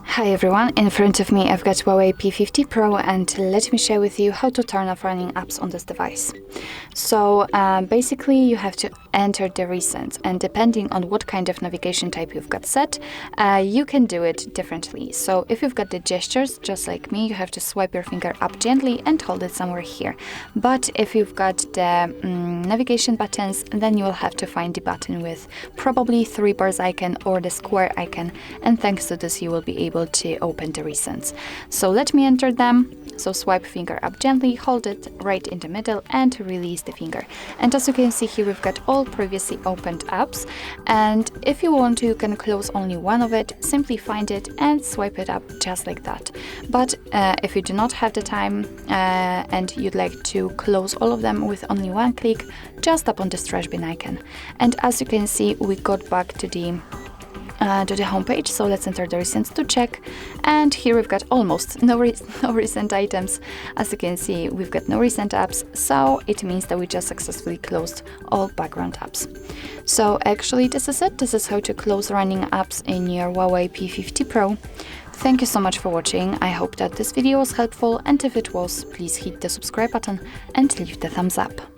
Hi everyone, in front of me I've got HUAWEI P50 Pro, and let me share with you how to turn off running apps on this device. So basically you have to enter the recent, and depending on what kind of navigation type you've got set, you can do it differently. So if you've got the gestures, just like me, you have to swipe your finger up gently and hold it somewhere here. But if you've got the navigation buttons, then you will have to find the button with probably 3 bars icon or the square icon, and thanks to this you will be able to open the recents. So let me enter them. So swipe finger up gently, hold it right in the middle and release the finger. And as you can see here, we've got all previously opened apps, and if you want to, you can close only one of it. Simply find it and swipe it up just like that. But if you do not have the time and you'd like to close all of them with only one click, just tap on this trash bin icon. And as you can see, we got back to the home page. So let's enter the recents to check, and here we've got almost no recent items. As you can see, we've got no recent apps, so it means that we just successfully closed all background apps. So actually this is it. This is how to close running apps in your HUAWEI P50 Pro. Thank you so much for watching. I hope that this video was helpful, and if it was, please hit the subscribe button and leave the thumbs up.